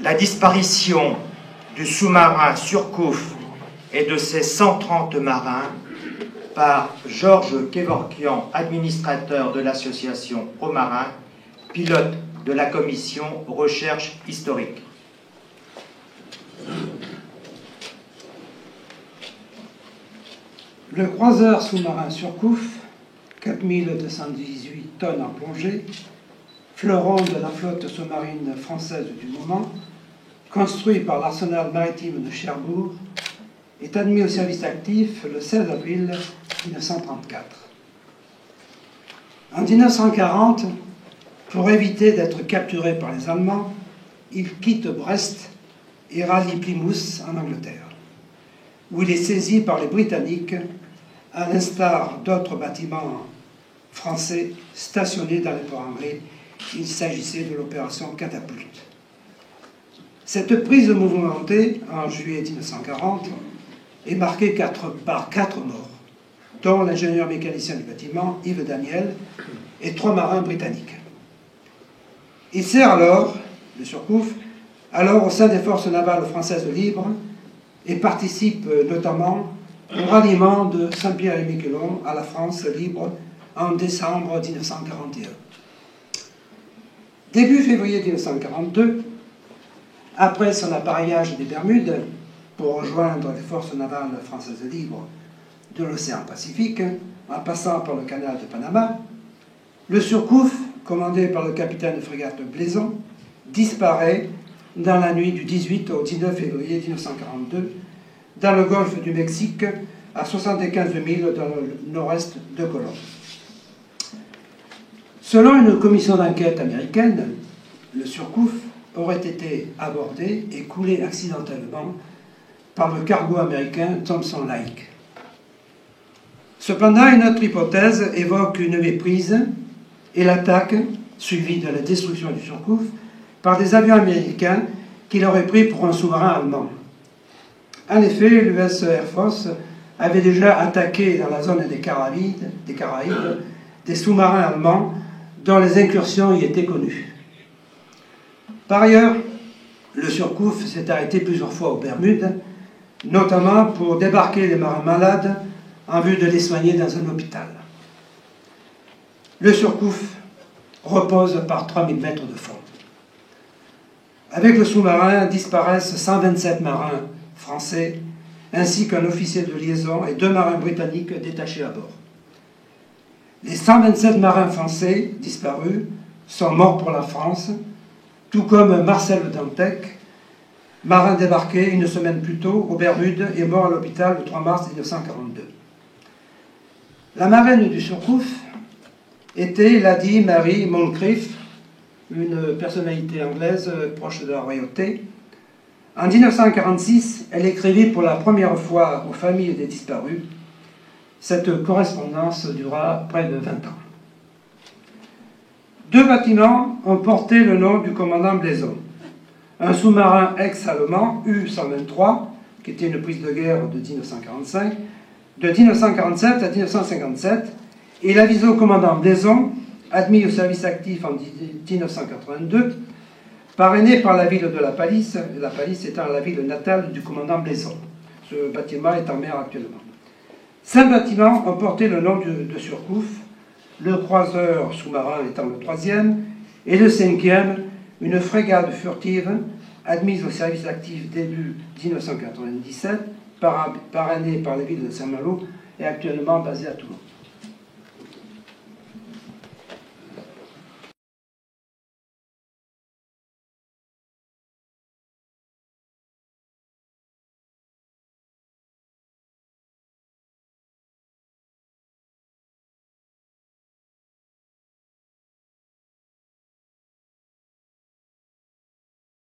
La disparition du sous-marin Surcouf et de ses 130 marins par Georges Kevorkian, administrateur de l'association Aux Marins, pilote de la commission recherche historique. Le croiseur sous-marin Surcouf, 4218 tonnes en plongée, fleuron de la flotte sous-marine française du moment, construit par l'arsenal maritime de Cherbourg, est admis au service actif le 16 avril 1934. En 1940, pour éviter d'être capturé par les Allemands, il quitte Brest et rallie Plymouth en Angleterre, où il est saisi par les Britanniques, à l'instar d'autres bâtiments français stationnés dans les ports anglais. Il s'agissait de l'opération Catapulte. Cette prise mouvementée, en juillet 1940, est marquée par 4 morts, dont l'ingénieur mécanicien du bâtiment, Yves Daniel, et 3 marins britanniques. Il sert alors, le Surcouf, au sein des forces navales françaises libres et participe notamment au ralliement de Saint-Pierre-et-Miquelon à la France libre en décembre 1941. Début février 1942, après son appareillage des Bermudes pour rejoindre les forces navales françaises libres de l'océan Pacifique, en passant par le canal de Panama, le Surcouf, commandé par le capitaine de frégate Blaison, disparaît dans la nuit du 18 au 19 février 1942 dans le golfe du Mexique, à 75 milles dans le nord-est de Colombe. Selon une commission d'enquête américaine, le Surcouf aurait été abordé et coulé accidentellement par le cargo américain Thompson Lake. Cependant, une autre hypothèse évoque une méprise et l'attaque, suivie de la destruction du Surcouf, par des avions américains qui l'auraient pris pour un sous-marin allemand. En effet, l'US Air Force avait déjà attaqué dans la zone des Caraïbes des sous-marins allemands dont les incursions y étaient connues. Par ailleurs, le Surcouf s'est arrêté plusieurs fois aux Bermudes, notamment pour débarquer les marins malades en vue de les soigner dans un hôpital. Le Surcouf repose par 3000 mètres de fond. Avec le sous-marin disparaissent 127 marins français, ainsi qu'un officier de liaison et 2 marins britanniques détachés à bord. Les 127 marins français disparus sont morts pour la France, tout comme Marcel Dantec, marin débarqué une semaine plus tôt aux Bermudes et mort à l'hôpital le 3 mars 1942. La marraine du Surcouf était Lady Mary Moncrief, une personnalité anglaise proche de la royauté. En 1946, elle écrivit pour la première fois aux familles des disparus. Cette correspondance dura près de 20 ans. 2 bâtiments ont porté le nom du commandant Blaison. Un sous-marin ex-allemand, U-123, qui était une prise de guerre de 1945, de 1947 à 1957, et l'aviso commandant Blaison, admis au service actif en 1982, parrainé par la ville de La Palisse, La Palisse étant la ville natale du commandant Blaison. Ce bâtiment est en mer actuellement. 5 bâtiments ont porté le nom de Surcouf, le croiseur sous-marin étant le 3e, et le 5e, une frégate furtive admise au service actif début 1997, parrainée par la ville de Saint-Malo et actuellement basée à Toulon.